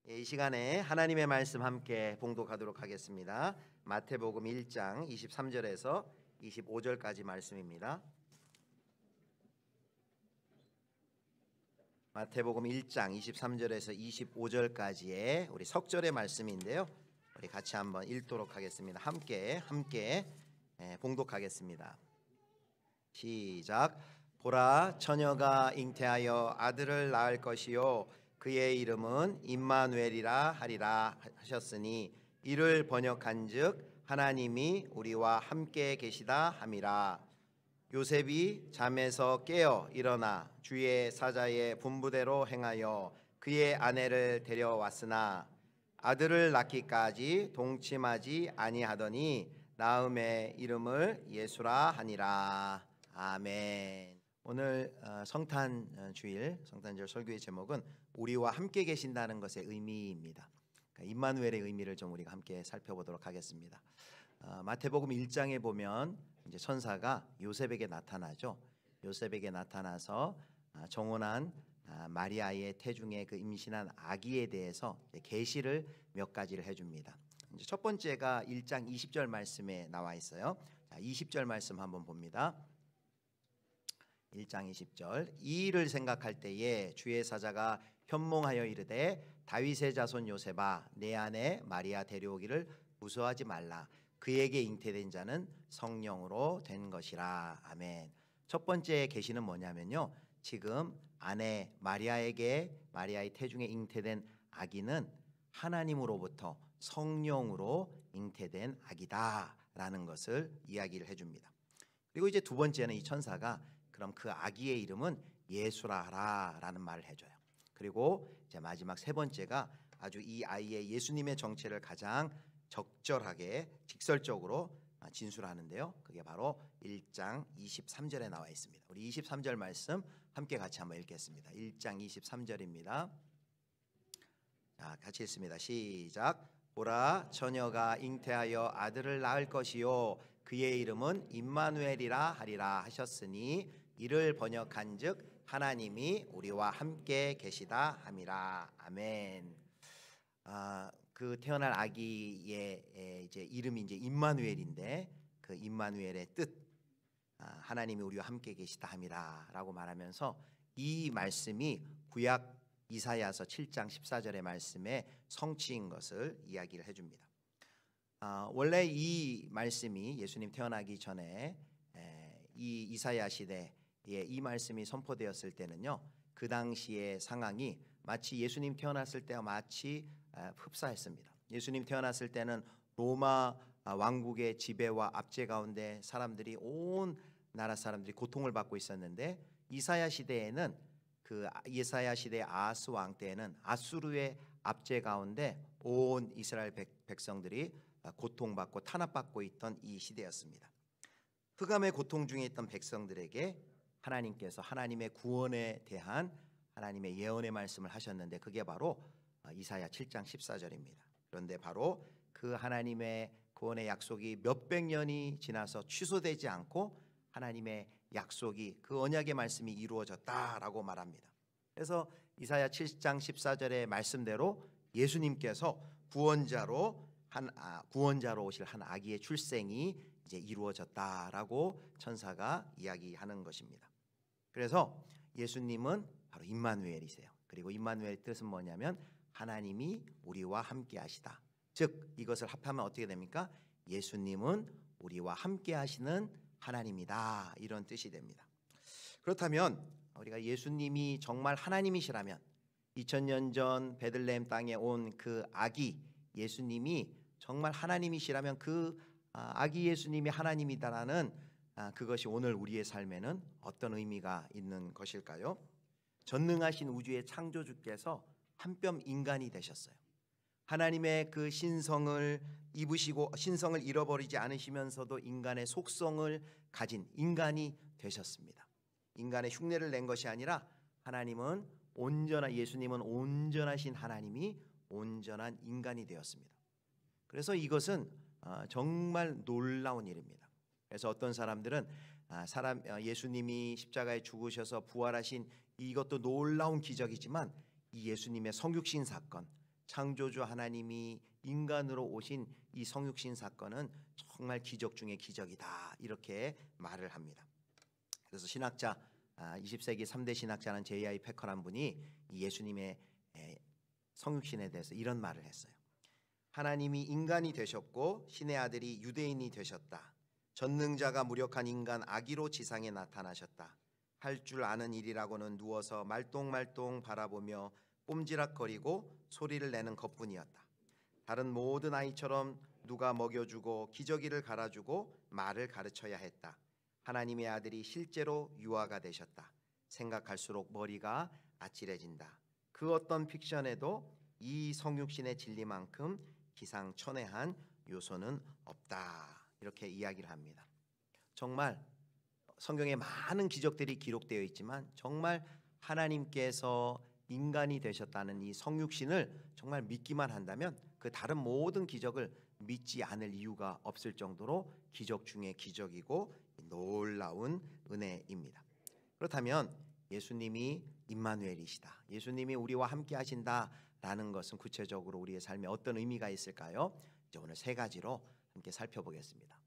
이 시간에 하나님의 말씀 함께 봉독하도록 하겠습니다. 마태복음 1장 23절에서 25절까지 말씀입니다. 마태복음 1장 23절에서 25절까지의 우리 석절의 말씀인데요. 우리 같이 한번 읽도록 하겠습니다. 함께 봉독하겠습니다. 시작. 보라, 처녀가 잉태하여 아들을 낳을 것이요 그의 이름은 임마누엘이라 하리라 하셨으니 이를 번역한즉 하나님이 우리와 함께 계시다 함이라. 요셉이 잠에서 깨어 일어나 주의 사자의 분부대로 행하여 그의 아내를 데려왔으나 아들을 낳기까지 동침하지 아니하더니 낳음의 이름을 예수라 하니라. 아멘. 오늘 성탄절 설교의 제목은 우리와 함께 계신다는 것의 의미입니다. 그러니까 임마누엘의 의미를 좀 우리가 함께 살펴보도록 하겠습니다. 마태복음 1장에 보면 이제 천사가 요셉에게 나타나죠. 요셉에게 나타나서 정혼한 마리아의 태중에 그 임신한 아기에 대해서 계시를 몇 가지를 해줍니다. 이제 첫 번째가 1장 20절 말씀에 나와 있어요. 자, 20절 말씀 한번 봅니다. 1장 20절. 이 일을 생각할 때에 주의 사자가 현몽하여 이르되 다윗의 자손 요셉아 내 아내 마리아 데려오기를 무서워하지 말라. 그에게 잉태된 자는 성령으로 된 것이라. 아멘. 첫 번째 계시는 뭐냐면요, 지금 아내 마리아의 태중에 잉태된 아기는 하나님으로부터 성령으로 잉태된 아기다라는 것을 이야기를 해줍니다. 그리고 이제 두 번째는 이 천사가 그럼 그 아기의 이름은 예수라라는 말을 해줘요. 그리고 이제 마지막 세 번째가 아주 이 아이의 예수님의 정체를 가장 적절하게 직설적으로 진술하는데요. 그게 바로 1장 23절에 나와 있습니다. 우리 23절 말씀 함께 같이 한번 읽겠습니다. 1장 23절입니다. 자, 같이 읽습니다. 시작. 보라, 처녀가 잉태하여 아들을 낳을 것이요 그의 이름은 임마누엘이라 하리라 하셨으니 이를 번역한즉 하나님이 우리와 함께 계시다 함이라. 아멘. 그 태어날 아기의 이제 이름이 이제 임마누엘인데 그 임마누엘의 뜻, 하나님이 우리와 함께 계시다 함이라라고 말하면서 이 말씀이 구약 이사야서 7장 14절의 말씀의 성취인 것을 이야기를 해줍니다. 원래 이 말씀이 예수님 태어나기 전에 이 이사야 시대에 이 말씀이 선포되었을 때는요, 그 당시의 상황이 마치 예수님 태어났을 때와 마치 흡사했습니다. 예수님 태어났을 때는 로마 왕국의 지배와 압제 가운데 온 나라 사람들이 고통을 받고 있었는데, 이사야 시대에는 그 이사야 시대 아하스 왕 때에는 아수르의 압제 가운데 온 이스라엘 백성들이 고통받고 탄압받고 있던 이 시대였습니다. 흑암의 고통 중에 있던 백성들에게 하나님께서 하나님의 구원에 대한 하나님의 예언의 말씀을 하셨는데 그게 바로 이사야 7장 14절입니다. 그런데 바로 그 하나님의 구원의 약속이 몇백 년이 지나서 취소되지 않고 하나님의 약속이, 그 언약의 말씀이 이루어졌다라고 말합니다. 그래서 이사야 7장 14절의 말씀대로 예수님께서 구원자로 오실 한 아기의 출생이 이제 이루어졌다라고 천사가 이야기하는 것입니다. 그래서 예수님은 바로 임마누엘이세요. 그리고 임마누엘의 뜻은 뭐냐면 하나님이 우리와 함께 하시다. 즉 이것을 합하면 어떻게 됩니까? 예수님은 우리와 함께 하시는 하나님이다, 이런 뜻이 됩니다. 그렇다면 우리가 예수님이 정말 하나님이시라면 2000년 전 베들레헴 땅에 온 그 아기 예수님이 정말 하나님이시라면 그 아기 예수님이 하나님이다라는 그것이 오늘 우리의 삶에는 어떤 의미가 있는 것일까요? 전능하신 우주의 창조주께서 한 뼘 인간이 되셨어요. 하나님의 그 신성을 입으시고 신성을 잃어버리지 않으시면서도 인간의 속성을 가진 인간이 되셨습니다. 인간의 흉내를 낸 것이 아니라 예수님은 온전하신 하나님이 온전한 인간이 되었습니다. 그래서 이것은 정말 놀라운 일입니다. 그래서 어떤 사람들은 예수님이 십자가에 죽으셔서 부활하신 이것도 놀라운 기적이지만 이 예수님의 성육신 사건, 창조주 하나님이 인간으로 오신 이 성육신 사건은 정말 기적 중의 기적이다, 이렇게 말을 합니다. 그래서 신학자 20세기 3대 신학자는 J.I. 패커란 분이 예수님의 성육신에 대해서 이런 말을 했어요. 하나님이 인간이 되셨고 신의 아들이 유대인이 되셨다. 전능자가 무력한 인간 아기로 지상에 나타나셨다. 할 줄 아는 일이라고는 누워서 말똥말똥 바라보며 꼼지락거리고 소리를 내는 것뿐이었다. 다른 모든 아이처럼 누가 먹여주고 기저귀를 갈아주고 말을 가르쳐야 했다. 하나님의 아들이 실제로 유아가 되셨다. 생각할수록 머리가 아찔해진다. 그 어떤 픽션에도 이 성육신의 진리만큼 기상천외한 요소는 없다, 이렇게 이야기를 합니다. 정말 성경에 많은 기적들이 기록되어 있지만 정말 하나님께서 인간이 되셨다는 이 성육신을 정말 믿기만 한다면 그 다른 모든 기적을 믿지 않을 이유가 없을 정도로 기적 중에 기적이고 놀라운 은혜입니다. 그렇다면 예수님이 임마누엘이시다, 예수님이 우리와 함께 하신다라는 것은 구체적으로 우리의 삶에 어떤 의미가 있을까요? 이제 오늘 세 가지로 함께 살펴보겠습니다.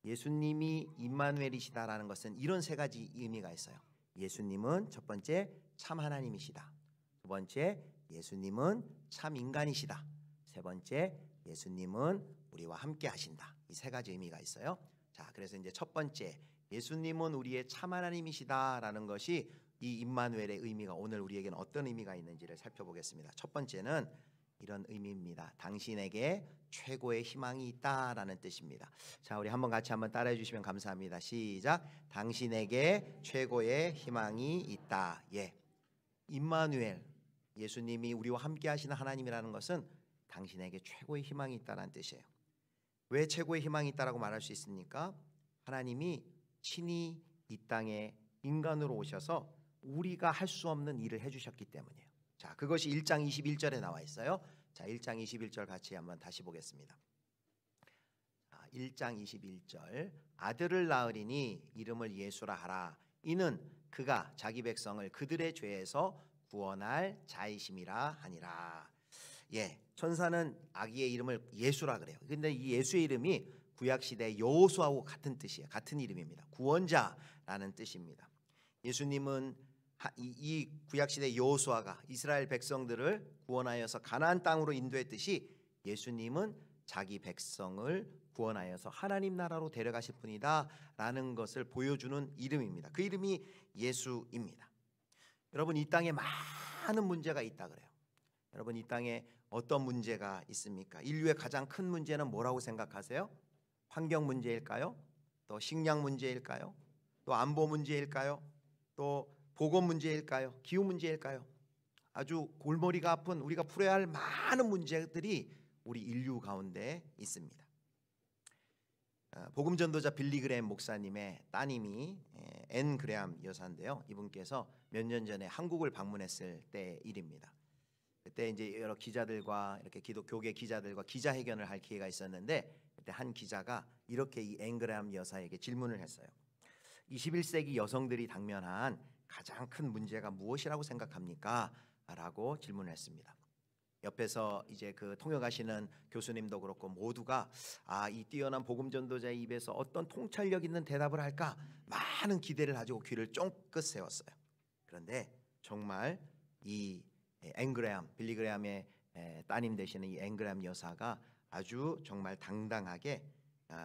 예수님이 임마누엘이시다라는 것은 이런 세 가지 의미가 있어요. 예수님은 첫 번째 참 하나님이시다. 두 번째 예수님은 참 인간이시다. 세 번째 예수님은 우리와 함께 하신다. 이 세 가지 의미가 있어요. 자, 그래서 이제 첫 번째 예수님은 우리의 참 하나님이시다라는 것이 이 임마누엘의 의미가 오늘 우리에게는 어떤 의미가 있는지를 살펴보겠습니다. 첫 번째는 이런 의미입니다. 당신에게 최고의 희망이 있다라는 뜻입니다. 자, 우리 한번 같이 한번 따라해 주시면 감사합니다. 시작. 당신에게 최고의 희망이 있다. 예, 임마누엘, 예수님이 우리와 함께 하시는 하나님이라는 것은 당신에게 최고의 희망이 있다는 뜻이에요. 왜 최고의 희망이 있다라고 말할 수 있습니까? 하나님이 친히 이 땅에 인간으로 오셔서 우리가 할 수 없는 일을 해주셨기 때문이에요. 자, 그것이 1장 21절에 나와 있어요. 자, 1장 21절 같이 한번 다시 보겠습니다. 1장 21절 아들을 낳으리니 이름을 예수라 하라. 이는 그가 자기 백성을 그들의 죄에서 구원할 자이심이라 하니라. 예, 천사는 아기의 이름을 예수라 그래요. 근데 이 예수의 이름이 구약시대 여호수아하고 같은 뜻이에요. 같은 이름입니다. 구원자라는 뜻입니다. 예수님은 이 구약시대 여호수아가 이스라엘 백성들을 구원하여서 가나안 땅으로 인도했듯이 예수님은 자기 백성을 구원하여서 하나님 나라로 데려가실 분이다라는 것을 보여주는 이름입니다. 그 이름이 예수입니다. 여러분, 이 땅에 많은 문제가 있다 그래요. 여러분, 이 땅에 어떤 문제가 있습니까? 인류의 가장 큰 문제는 뭐라고 생각하세요? 환경 문제일까요? 또 식량 문제일까요? 또 안보 문제일까요? 또 보건 문제일까요? 기후 문제일까요? 아주 골머리가 아픈 우리가 풀어야 할 많은 문제들이 우리 인류 가운데 있습니다. 복음 전도자 빌리 그레엄 목사님의 따님이 앤 그레엄 여사인데요. 이분께서 몇 년 전에 한국을 방문했을 때 일입니다. 그때 이제 여러 기자들과 이렇게 교계 기자들과 기자회견을 할 기회가 있었는데 그때 한 기자가 이렇게 이 앤 그레엄 여사에게 질문을 했어요. 21세기 여성들이 당면한 가장 큰 문제가 무엇이라고 생각합니까? 라고 질문을 했습니다. 옆에서 이제 그 통역하시는 교수님도 그렇고 모두가 이 뛰어난 복음 전도자의 입에서 어떤 통찰력 있는 대답을 할까 많은 기대를 가지고 귀를 쫑긋 세웠어요. 그런데 정말 이 앤 그레엄, 빌리 그레엄의 따님 되시는 이 앤 그레엄 여사가 아주 정말 당당하게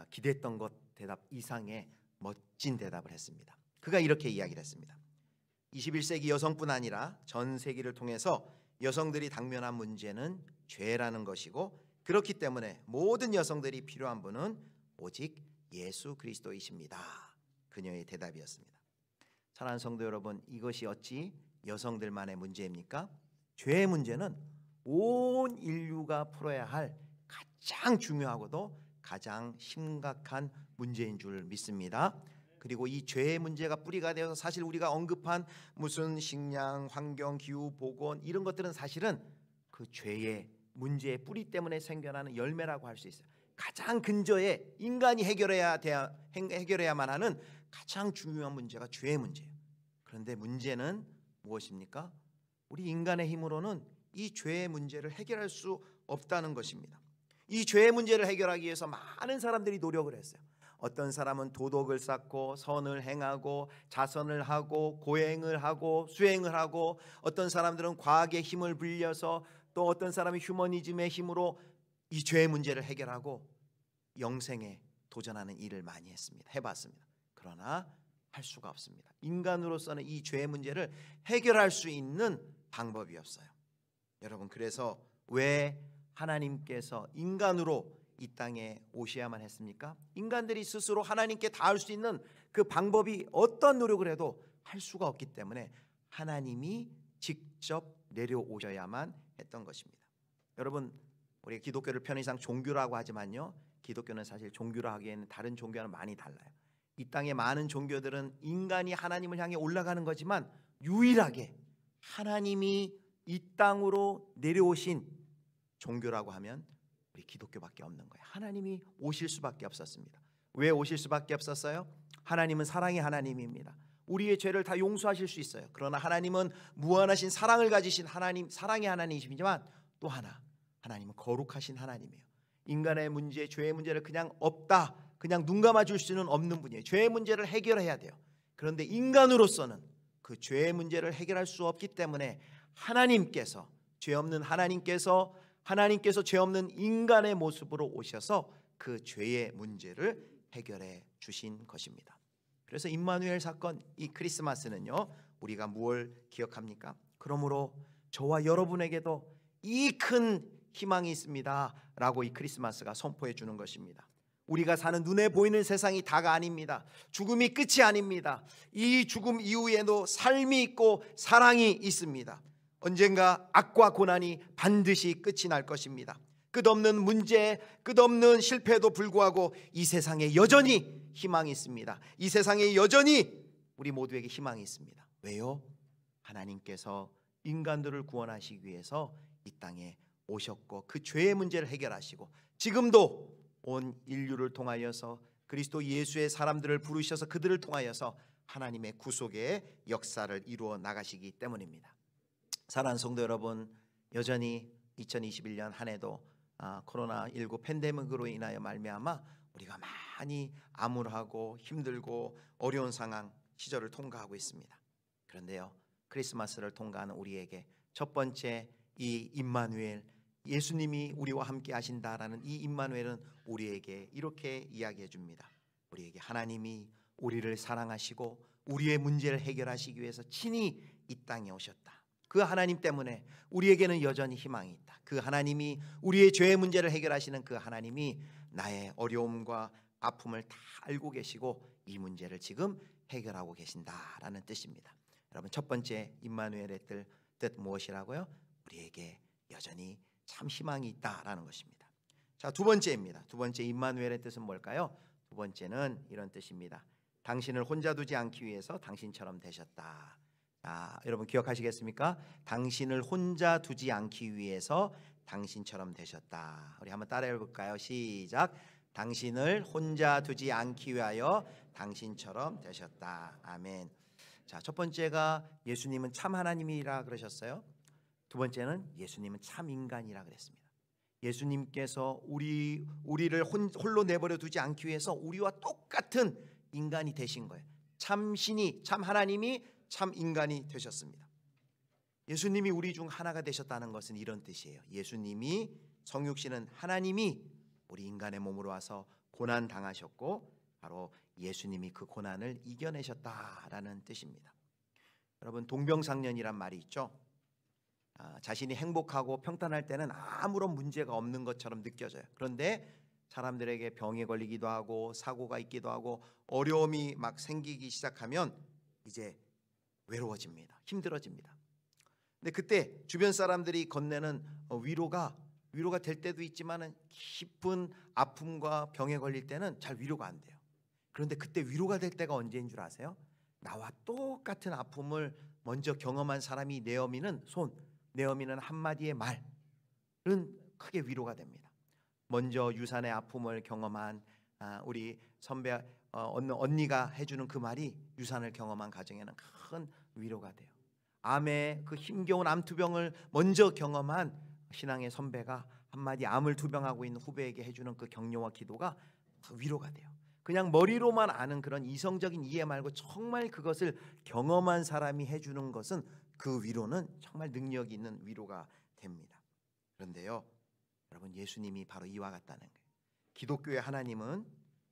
기대했던 것 대답 이상의 멋진 대답을 했습니다. 그가 이렇게 이야기를 했습니다. 21세기 여성뿐 아니라 전 세계를 통해서 여성들이 당면한 문제는 죄라는 것이고 그렇기 때문에 모든 여성들이 필요한 분은 오직 예수 그리스도이십니다. 그녀의 대답이었습니다. 사랑하는 성도 여러분, 이것이 어찌 여성들만의 문제입니까? 죄의 문제는 온 인류가 풀어야 할 가장 중요하고도 가장 심각한 문제인 줄 믿습니다. 그리고 이 죄의 문제가 뿌리가 되어서 사실 우리가 언급한 무슨 식량, 환경, 기후, 보건 이런 것들은 사실은 그 죄의 문제의 뿌리 때문에 생겨나는 열매라고 할 수 있어요. 가장 근저에 인간이 해결해야만 하는 가장 중요한 문제가 죄의 문제예요. 그런데 문제는 무엇입니까? 우리 인간의 힘으로는 이 죄의 문제를 해결할 수 없다는 것입니다. 이 죄의 문제를 해결하기 위해서 많은 사람들이 노력을 했어요. 어떤 사람은 도덕을 쌓고 선을 행하고 자선을 하고 고행을 하고 수행을 하고, 어떤 사람들은 과학의 힘을 빌려서, 또 어떤 사람이 휴머니즘의 힘으로 이 죄의 문제를 해결하고 영생에 도전하는 일을 많이 했습니다. 해봤습니다. 그러나 할 수가 없습니다. 인간으로서는 이 죄의 문제를 해결할 수 있는 방법이 없어요. 여러분, 그래서 왜 하나님께서 인간으로 이 땅에 오셔야만 했습니까? 인간들이 스스로 하나님께 닿을 수 있는 그 방법이 어떤 노력을 해도 할 수가 없기 때문에 하나님이 직접 내려오셔야만 했던 것입니다. 여러분, 우리 기독교를 편의상 종교라고 하지만요, 기독교는 사실 종교라 하기에는 다른 종교와는 많이 달라요. 이 땅의 많은 종교들은 인간이 하나님을 향해 올라가는 거지만 유일하게 하나님이 이 땅으로 내려오신 종교라고 하면 우리 기독교밖에 없는 거예요. 하나님이 오실 수밖에 없었습니다. 왜 오실 수밖에 없었어요? 하나님은 사랑의 하나님입니다. 우리의 죄를 다 용서하실 수 있어요. 그러나 하나님은 무한하신 사랑을 가지신 하나님, 사랑의 하나님이시지만 또 하나, 하나님은 거룩하신 하나님이에요. 인간의 문제, 죄의 문제를 그냥 없다, 그냥 눈 감아줄 수는 없는 분이에요. 죄의 문제를 해결해야 돼요. 그런데 인간으로서는 그 죄의 문제를 해결할 수 없기 때문에 하나님께서, 죄 없는 하나님께서 죄 없는 인간의 모습으로 오셔서 그 죄의 문제를 해결해 주신 것입니다. 그래서 임마누엘 사건, 이 크리스마스는요, 우리가 무엇을 기억합니까? 그러므로 저와 여러분에게도 이 큰 희망이 있습니다 라고 이 크리스마스가 선포해 주는 것입니다. 우리가 사는 눈에 보이는 세상이 다가 아닙니다. 죽음이 끝이 아닙니다. 이 죽음 이후에도 삶이 있고 사랑이 있습니다. 언젠가 악과 고난이 반드시 끝이 날 것입니다. 끝없는 문제, 끝없는 실패에도 불구하고 이 세상에 여전히 희망이 있습니다. 이 세상에 여전히 우리 모두에게 희망이 있습니다. 왜요? 하나님께서 인간들을 구원하시기 위해서 이 땅에 오셨고 그 죄의 문제를 해결하시고, 지금도 온 인류를 통하여서 그리스도 예수의 사람들을 부르셔서 그들을 통하여서 하나님의 구속의 역사를 이루어 나가시기 때문입니다. 사랑하는 성도 여러분, 여전히 2021년 한 해도 코로나19 팬데믹으로 인하여 말미암아 우리가 많이 암울하고 힘들고 어려운 상황 시절을 통과하고 있습니다. 그런데요, 크리스마스를 통과하는 우리에게 첫 번째 이 임마누엘, 예수님이 우리와 함께 하신다라는 이 임마누엘은 우리에게 이렇게 이야기해 줍니다. 우리에게 하나님이 우리를 사랑하시고 우리의 문제를 해결하시기 위해서 친히 이 땅에 오셨다. 그 하나님 때문에 우리에게는 여전히 희망이 있다. 그 하나님이, 우리의 죄의 문제를 해결하시는 그 하나님이 나의 어려움과 아픔을 다 알고 계시고 이 문제를 지금 해결하고 계신다라는 뜻입니다. 여러분, 첫 번째 임마누엘의 뜻 무엇이라고요? 우리에게 여전히 참 희망이 있다라는 것입니다. 자, 두 번째입니다. 두 번째 임마누엘의 뜻은 뭘까요? 두 번째는 이런 뜻입니다. 당신을 혼자 두지 않기 위해서 당신처럼 되셨다. 여러분 기억하시겠습니까? 당신을 혼자 두지 않기 위해서 당신처럼 되셨다. 우리 한번 따라해 볼까요? 시작. 당신을 혼자 두지 않기 위하여 당신처럼 되셨다. 아멘. 자, 첫 번째가 예수님은 참 하나님이라 그러셨어요. 두 번째는 예수님은 참 인간이라 그랬습니다. 예수님께서 우리를 홀로 내버려 두지 않기 위해서 우리와 똑같은 인간이 되신 거예요. 참 신이, 참 하나님이 참 인간이 되셨습니다. 예수님이 우리 중 하나가 되셨다는 것은 이런 뜻이에요. 예수님이, 성육신은 하나님이 우리 인간의 몸으로 와서 고난 당하셨고 바로 예수님이 그 고난을 이겨내셨다라는 뜻입니다. 여러분, 동병상련이란 말이 있죠. 자신이 행복하고 평탄할 때는 아무런 문제가 없는 것처럼 느껴져요. 그런데 사람들에게 병에 걸리기도 하고 사고가 있기도 하고 어려움이 막 생기기 시작하면 이제 외로워집니다. 힘들어집니다. 근데 그때 주변 사람들이 건네는 위로가 될 때도 있지만은 깊은 아픔과 병에 걸릴 때는 잘 위로가 안 돼요. 그런데 그때 위로가 될 때가 언제인 줄 아세요? 나와 똑같은 아픔을 먼저 경험한 사람이 내어미는 손, 내어미는 한마디의 말은 크게 위로가 됩니다. 먼저 유산의 아픔을 경험한 우리 선배 언니가 해주는 그 말이 유산을 경험한 가정에는 큰 위로가 돼요. 암의 그 힘겨운 암투병을 먼저 경험한 신앙의 선배가 한마디 암을 투병하고 있는 후배에게 해주는 그 격려와 기도가 위로가 돼요. 그냥 머리로만 아는 그런 이성적인 이해 말고 정말 그것을 경험한 사람이 해주는 것은 그 위로는 정말 능력 있는 위로가 됩니다. 그런데요, 여러분, 예수님이 바로 이와 같다는 거예요. 기독교의 하나님은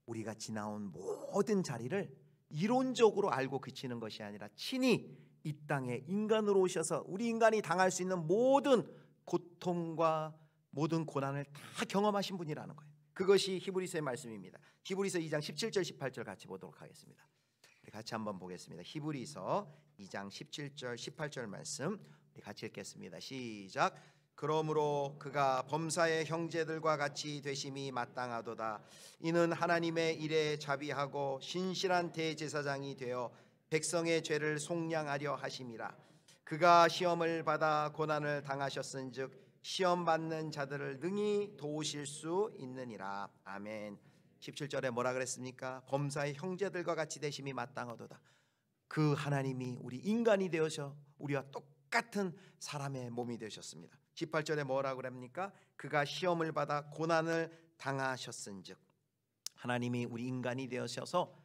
우리가 지나온 모든 자리를 이론적으로 알고 그치는 것이 아니라 친히 이 땅에 인간으로 오셔서 우리 인간이 당할 수 있는 모든 고통과 모든 고난을 다 경험하신 분이라는 거예요. 그것이 히브리서의 말씀입니다. 히브리서 2장 17절 18절 같이 보도록 하겠습니다. 우리 같이 한번 보겠습니다. 히브리서 2장 17절 18절 말씀 우리 같이 읽겠습니다. 시작. 그러므로 그가 범사의 형제들과 같이 되심이 마땅하도다. 이는 하나님의 일에 자비하고 신실한 대제사장이 되어 백성의 죄를 속량하려 하심이라. 그가 시험을 받아 고난을 당하셨은즉 시험 받는 자들을 능히 도우실 수 있느니라. 아멘. 17절에 뭐라 그랬습니까? 범사의 형제들과 같이 되심이 마땅하도다. 그 하나님이 우리 인간이 되어서 우리와 똑같은 사람의 몸이 되셨습니다. 18절에 뭐라고 그럽니까? 그가 시험을 받아 고난을 당하셨은즉, 하나님이 우리 인간이 되어셔서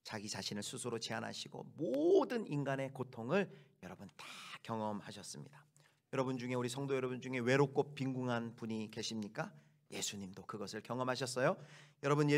자기 자신을 스스로 제한하시고 모든 인간의 고통을 여러분 다 경험하셨습니다. 여러분 중에, 우리 성도 여러분 중에 외롭고 빈궁한 분이 계십니까? 예수님도 그것을 경험하셨어요. 여러분,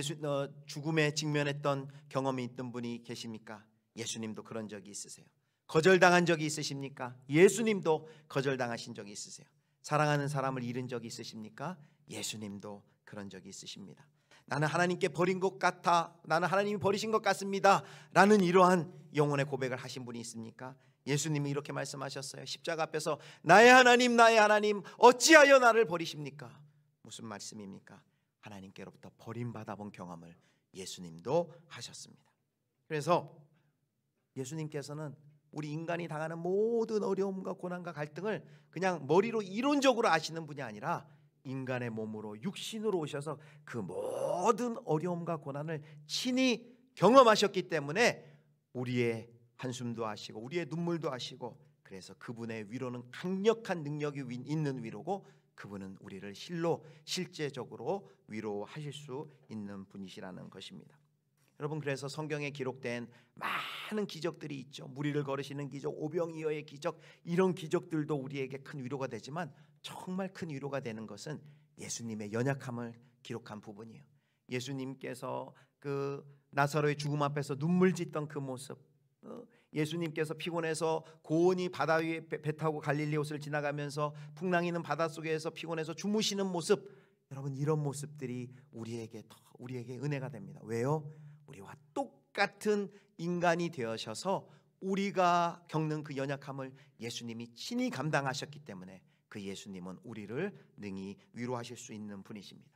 죽음에 직면했던 경험이 있던 분이 계십니까? 예수님도 그런 적이 있으세요. 거절당한 적이 있으십니까? 예수님도 거절당하신 적이 있으세요. 사랑하는 사람을 잃은 적이 있으십니까? 예수님도 그런 적이 있으십니다. 나는 하나님께 버린 것 같아, 나는 하나님이 버리신 것 같습니다 라는 이러한 영혼의 고백을 하신 분이 있습니까? 예수님이 이렇게 말씀하셨어요. 십자가 앞에서 나의 하나님 나의 하나님 어찌하여 나를 버리십니까? 무슨 말씀입니까? 하나님께로부터 버림받아 본 경험을 예수님도 하셨습니다. 그래서 예수님께서는 우리 인간이 당하는 모든 어려움과 고난과 갈등을 그냥 머리로 이론적으로 아시는 분이 아니라 인간의 몸으로 육신으로 오셔서 그 모든 어려움과 고난을 친히 경험하셨기 때문에 우리의 한숨도 아시고 우리의 눈물도 아시고, 그래서 그분의 위로는 강력한 능력이 있는 위로고 그분은 우리를 실제적으로 위로하실 수 있는 분이시라는 것입니다. 여러분, 그래서 성경에 기록된 많은 기적들이 있죠. 무리를 걸으시는 기적, 오병이어의 기적, 이런 기적들도 우리에게 큰 위로가 되지만 정말 큰 위로가 되는 것은 예수님의 연약함을 기록한 부분이에요. 예수님께서 그 나사로의 죽음 앞에서 눈물 짓던 그 모습, 예수님께서 피곤해서 고온이 바다 위에 배 타고 갈릴리 호수를 지나가면서 풍랑이는 바닷속에서 피곤해서 주무시는 모습, 여러분, 이런 모습들이 우리에게 은혜가 됩니다. 왜요? 우리와 똑같은 인간이 되어셔서 우리가 겪는 그 연약함을 예수님이 친히 감당하셨기 때문에 그 예수님은 우리를 능히 위로하실 수 있는 분이십니다.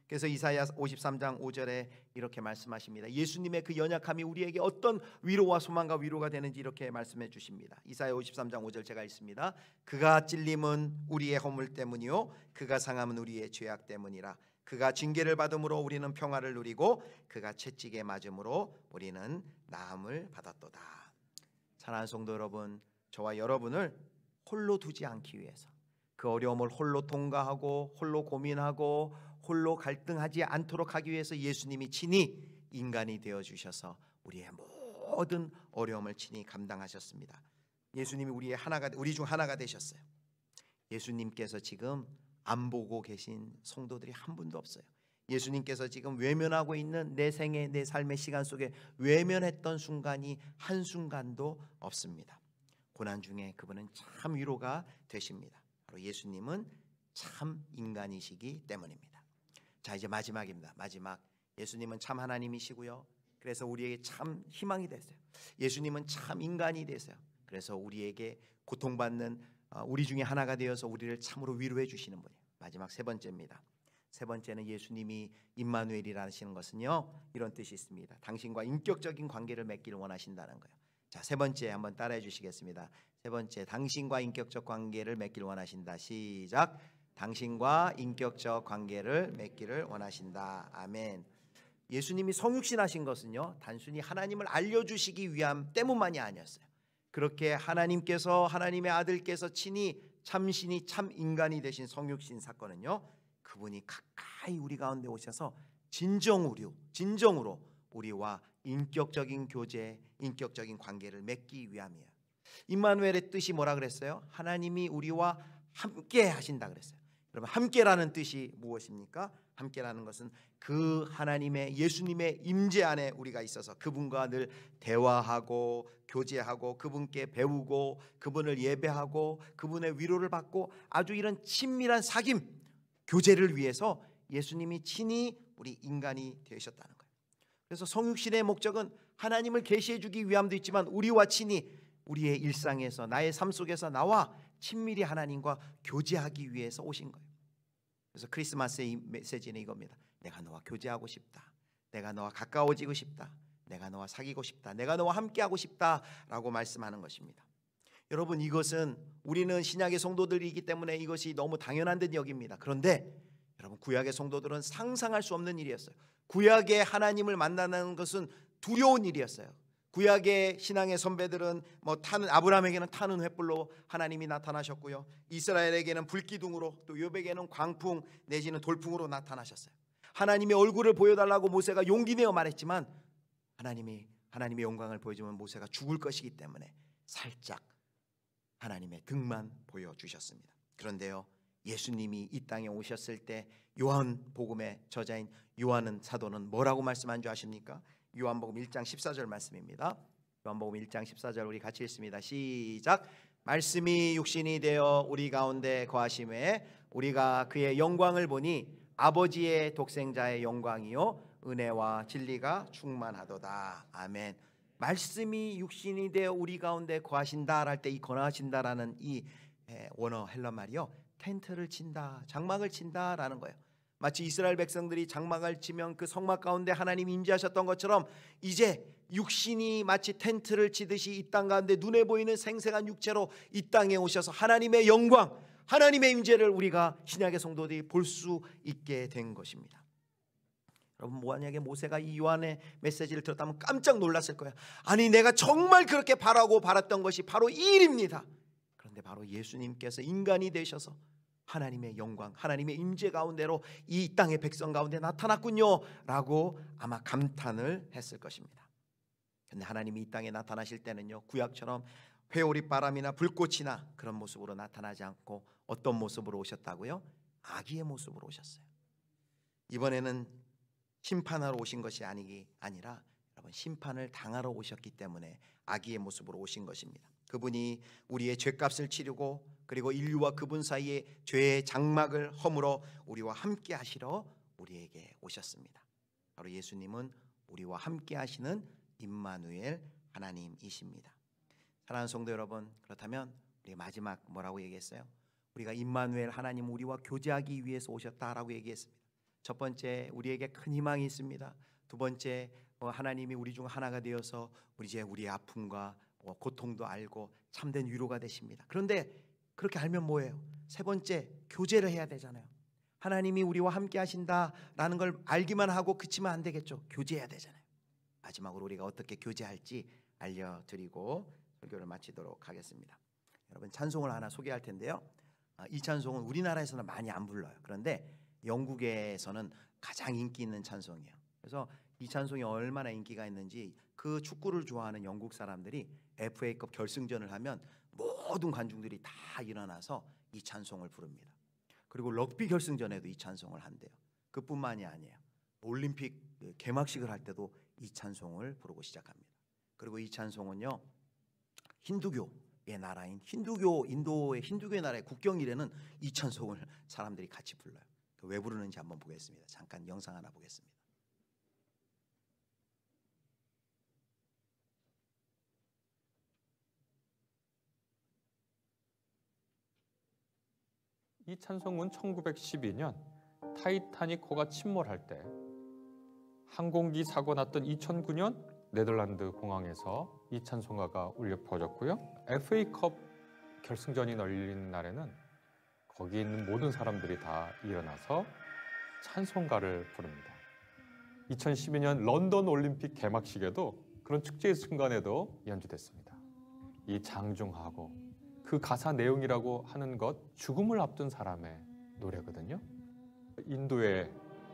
그래서 이사야 53장 5절에 이렇게 말씀하십니다. 예수님의 그 연약함이 우리에게 어떤 위로와 소망과 위로가 되는지 이렇게 말씀해 주십니다. 이사야 53장 5절 제가 읽습니다. 그가 찔림은 우리의 허물 때문이요 그가 상함은 우리의 죄악 때문이라. 그가 징계를 받음으로 우리는 평화를 누리고 그가 채찍에 맞음으로 우리는 나음을 받았도다. 사랑하는 성도 여러분, 저와 여러분을 홀로 두지 않기 위해서, 그 어려움을 홀로 통과하고 홀로 고민하고 홀로 갈등하지 않도록 하기 위해서 예수님이 친히 인간이 되어 주셔서 우리의 모든 어려움을 친히 감당하셨습니다. 예수님이 우리 중 하나가 되셨어요. 예수님께서 지금 안 보고 계신 성도들이 한 분도 없어요. 예수님께서 지금 외면하고 있는 내 생애, 내 삶의 시간 속에 외면했던 순간이 한순간도 없습니다. 고난 중에 그분은 참 위로가 되십니다. 바로 예수님은 참 인간이시기 때문입니다. 자, 이제 마지막입니다. 마지막. 예수님은 참 하나님이시고요, 그래서 우리에게 참 희망이 되세요. 예수님은 참 인간이 되세요. 그래서 우리에게 고통받는 우리 중에 하나가 되어서 우리를 참으로 위로해 주시는 분이에요. 마지막 세 번째입니다. 세 번째는 예수님이 임마누엘이라는 것은요, 이런 뜻이 있습니다. 당신과 인격적인 관계를 맺기를 원하신다는 거예요. 자, 세 번째 한번 따라해 주시겠습니다. 세 번째, 당신과 인격적 관계를 맺기를 원하신다. 시작. 당신과 인격적 관계를 맺기를 원하신다. 아멘. 예수님이 성육신하신 것은요, 단순히 하나님을 알려주시기 위함 때문만이 아니었어요. 그렇게 하나님께서, 하나님의 아들께서 친히 참신이 참 인간이 되신 성육신 사건은요, 그분이 가까이 우리 가운데 오셔서 진정으로 우리와 인격적인 교제, 인격적인 관계를 맺기 위함이에요. 임마누엘의 뜻이 뭐라 그랬어요? 하나님이 우리와 함께 하신다 그랬어요. 여러분, 함께라는 뜻이 무엇입니까? 함께라는 것은 그 하나님의, 예수님의 임재 안에 우리가 있어서 그분과 늘 대화하고 교제하고 그분께 배우고 그분을 예배하고 그분의 위로를 받고 아주 이런 친밀한 사귐, 교제를 위해서 예수님이 친히 우리 인간이 되셨다는 거예요. 그래서 성육신의 목적은 하나님을 계시해 주기 위함도 있지만 우리와 친히 우리의 일상에서, 나의 삶 속에서 나와 친밀히 하나님과 교제하기 위해서 오신 거예요. 그래서 크리스마스의 메시지는 이겁니다. 내가 너와 교제하고 싶다. 내가 너와 가까워지고 싶다. 내가 너와 사귀고 싶다. 내가 너와 함께하고 싶다라고 말씀하는 것입니다. 여러분, 이것은 우리는 신약의 성도들이기 때문에 이것이 너무 당연한 듯 여깁니다. 그런데 여러분, 구약의 성도들은 상상할 수 없는 일이었어요. 구약의 하나님을 만나는 것은 두려운 일이었어요. 구약의 신앙의 선배들은 아브라함에게는 타는 횃불로 하나님이 나타나셨고요, 이스라엘에게는 불기둥으로, 또 욥에게는 광풍 내지는 돌풍으로 나타나셨어요. 하나님의 얼굴을 보여달라고 모세가 용기 내어 말했지만 하나님의 영광을 보여주면 모세가 죽을 것이기 때문에 살짝 하나님의 등만 보여주셨습니다. 그런데요, 예수님이 이 땅에 오셨을 때 요한복음의 저자인 요한은 사도는 뭐라고 말씀한 줄 아십니까? 요한복음 1장 14절 말씀입니다. 요한복음 1장 14절 우리 같이 읽습니다. 시작. 말씀이 육신이 되어 우리 가운데 거하심에 우리가 그의 영광을 보니 아버지의 독생자의 영광이요 은혜와 진리가 충만하도다. 아멘. 말씀이 육신이 되어 우리 가운데 거하신다 할 때 이 거하신다라는 이 원어 헬라 말이요, 텐트를 친다, 장막을 친다라는 거예요. 마치 이스라엘 백성들이 장막을 치면 그 성막 가운데 하나님이 임재하셨던 것처럼 이제 육신이 마치 텐트를 치듯이 이 땅 가운데 눈에 보이는 생생한 육체로 이 땅에 오셔서 하나님의 영광, 하나님의 임재를 우리가 신약의 성도들이 볼 수 있게 된 것입니다. 여러분, 만약에 모세가 이 요한의 메시지를 들었다면 깜짝 놀랐을 거예요. 아니, 내가 정말 그렇게 바라고 바랐던 것이 바로 이 일입니다. 그런데 바로 예수님께서 인간이 되셔서 하나님의 영광, 하나님의 임재 가운데로 이 땅의 백성 가운데 나타났군요 라고 아마 감탄을 했을 것입니다. 그런데 하나님이 이 땅에 나타나실 때는요, 구약처럼 회오리 바람이나 불꽃이나 그런 모습으로 나타나지 않고 어떤 모습으로 오셨다고요? 아기의 모습으로 오셨어요. 이번에는 심판하러 오신 것이 아니라 여러분, 심판을 당하러 오셨기 때문에 아기의 모습으로 오신 것입니다. 그분이 우리의 죄값을 치르고 그리고 인류와 그분 사이에 죄의 장막을 허물어 우리와 함께 하시러 우리에게 오셨습니다. 바로 예수님은 우리와 함께 하시는 임마누엘 하나님이십니다. 사랑하는 성도 여러분, 그렇다면 우리 마지막 뭐라고 얘기했어요? 우리가 임마누엘 하나님 우리와 교제하기 위해서 오셨다라고 얘기했습니다. 첫 번째, 우리에게 큰 희망이 있습니다. 두 번째, 하나님이 우리 중 하나가 되어서 우리의 아픔과 고통도 알고 참된 위로가 되십니다. 그런데 그렇게 알면 뭐예요? 세 번째, 교제를 해야 되잖아요. 하나님이 우리와 함께 하신다라는 걸 알기만 하고 그치면 안 되겠죠. 교제해야 되잖아요. 마지막으로 우리가 어떻게 교제할지 알려드리고 설교를 마치도록 하겠습니다. 여러분, 찬송을 하나 소개할 텐데요, 이 찬송은 우리나라에서는 많이 안 불러요. 그런데 영국에서는 가장 인기 있는 찬송이에요. 그래서 이 찬송이 얼마나 인기가 있는지 그 축구를 좋아하는 영국 사람들이 FA컵 결승전을 하면 모든 관중들이 다 일어나서 이 찬송을 부릅니다. 그리고 럭비 결승전에도 이 찬송을 한대요. 그뿐만이 아니에요. 올림픽 개막식을 할 때도 이 찬송을 부르고 시작합니다. 그리고 이 찬송은요, 힌두교의 나라인 인도의 힌두교의 나라의 국경일에는 이 찬송을 사람들이 같이 불러요. 왜 부르는지 한번 보겠습니다. 잠깐 영상 하나 보겠습니다. 이 찬송은 1912년 타이타닉호가 침몰할 때 항공기 사고 났던 2009년 네덜란드 공항에서 이 찬송가가 울려 퍼졌고요. FA컵 결승전이 열린 날에는 거기 있는 모든 사람들이 다 일어나서 찬송가를 부릅니다. 2012년 런던 올림픽 개막식에도 그런 축제의 순간에도 연주됐습니다. 이 장중하고 그 가사 내용이라고 하는 것 죽음을 앞둔 사람의 노래거든요. 인도의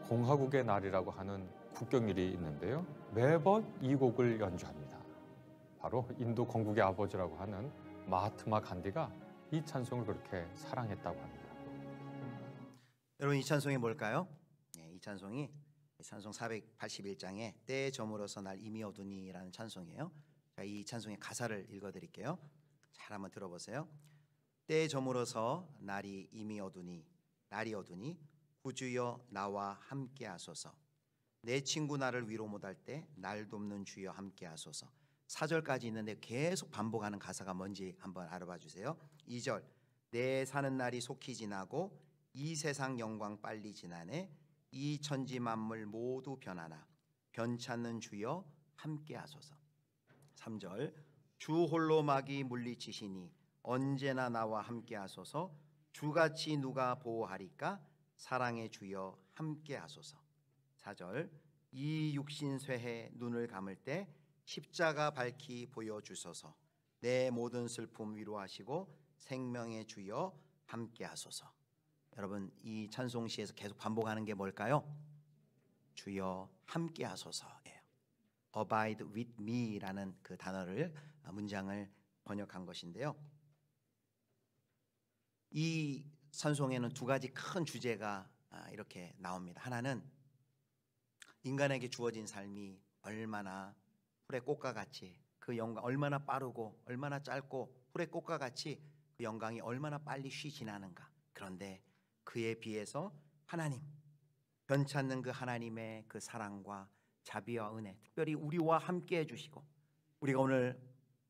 공화국의 날이라고 하는 국경일이 있는데요. 매번 이 곡을 연주합니다. 바로 인도 건국의 아버지라고 하는 마하트마 간디가 이 찬송을 그렇게 사랑했다고 합니다. 여러분, 이 찬송이 뭘까요? 이 찬송이 찬송 481장에 때에 저물어서 날 이미 어두니라는 찬송이에요. 자, 이 찬송의 가사를 읽어드릴게요. 잘 한번 들어보세요. 때에 저물어서 날이 이미 어두니 날이 어두니 구주여 나와 함께하소서. 내 친구 나를 위로 못할 때 날 돕는 주여 함께하소서. 4절까지 있는데 계속 반복하는 가사가 뭔지 한번 알아봐 주세요. 2절 내 사는 날이 속히 지나고 이 세상 영광 빨리 지나네. 이 천지 만물 모두 변하나 변찮는 주여 함께하소서. 3절 주 홀로 마귀 물리치시니 언제나 나와 함께하소서. 주같이 누가 보호하리까 사랑의 주여 함께하소서. 4절 이 육신 쇠해 눈을 감을 때 십자가 밝히 보여주소서. 내 모든 슬픔 위로하시고 생명의 주여 함께하소서. 여러분, 이 찬송시에서 계속 반복하는 게 뭘까요? 주여 함께하소서예요. Abide with me라는 그 단어를 문장을 번역한 것인데요. 이 찬송에는 두 가지 큰 주제가 이렇게 나옵니다. 하나는 인간에게 주어진 삶이 얼마나 풀의 꽃과 같이 그 영광 얼마나 빠르고 얼마나 짧고 풀의 꽃과 같이 그 영광이 얼마나 빨리 쉬 지나는가. 그런데 그에 비해서 하나님, 변찮는 그 하나님의 그 사랑과 자비와 은혜, 특별히 우리와 함께 해주시고, 우리가 오늘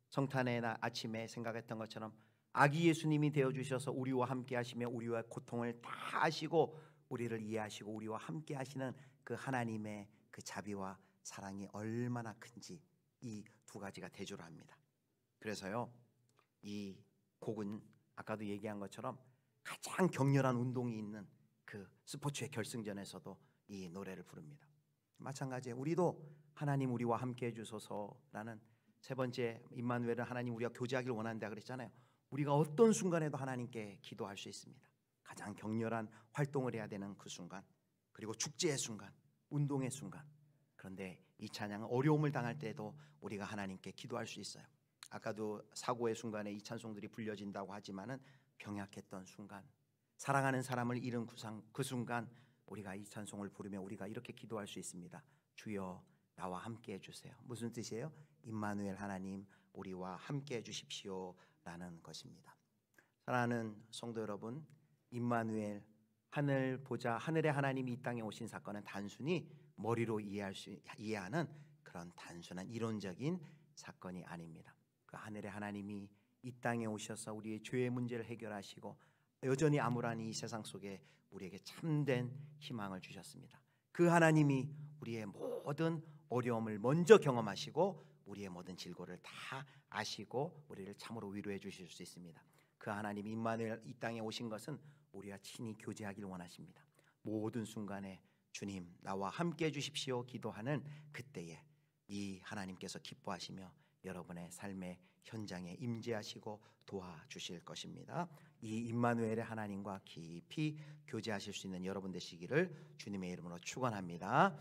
성탄의 날 아침에 생각했던 것처럼 아기 예수님이 되어주셔서 우리와 함께 하시며 우리와 고통을 다 아시고 우리를 이해하시고 우리와 함께 하시는 그 하나님의 그 자비와 사랑이 얼마나 큰지 이 두 가지가 대조를 합니다. 그래서요, 이 곡은 아까도 얘기한 것처럼 가장 격렬한 운동이 있는 그 스포츠의 결승전에서도 이 노래를 부릅니다. 마찬가지에 우리도 하나님 우리와 함께 해주소서라는 세 번째, 임마누엘은 하나님 우리와 교제하기를 원한다 그랬잖아요. 우리가 어떤 순간에도 하나님께 기도할 수 있습니다. 가장 격렬한 활동을 해야 되는 그 순간, 그리고 축제의 순간, 운동의 순간. 그런데 이 찬양은 어려움을 당할 때도 우리가 하나님께 기도할 수 있어요. 아까도 사고의 순간에 이 찬송들이 불려진다고 하지만은 병약했던 순간, 사랑하는 사람을 잃은 그 순간 우리가 이 찬송을 부르며 우리가 이렇게 기도할 수 있습니다. 주여 나와 함께 해주세요. 무슨 뜻이에요? 임마누엘 하나님 우리와 함께 해주십시오 라는 것입니다. 사랑하는 성도 여러분, 임마누엘 하늘 보자 하늘의 하나님이 이 땅에 오신 사건은 단순히 머리로 이해하는 그런 단순한 이론적인 사건이 아닙니다. 그 하늘의 하나님이 이 땅에 오셔서 우리의 죄의 문제를 해결하시고 여전히 암울한 이 세상 속에 우리에게 참된 희망을 주셨습니다. 그 하나님이 우리의 모든 어려움을 먼저 경험하시고 우리의 모든 질고를 다 아시고 우리를 참으로 위로해 주실 수 있습니다. 그 하나님 임마누엘 이 땅에 오신 것은 우리와 친히 교제하기를 원하십니다. 모든 순간에 주님 나와 함께 해주십시오 기도하는 그때에 이 하나님께서 기뻐하시며 여러분의 삶의 현장에 임재하시고 도와주실 것입니다. 이 임마누엘의 하나님과 깊이 교제하실 수 있는 여러분 되시기를 주님의 이름으로 축원합니다.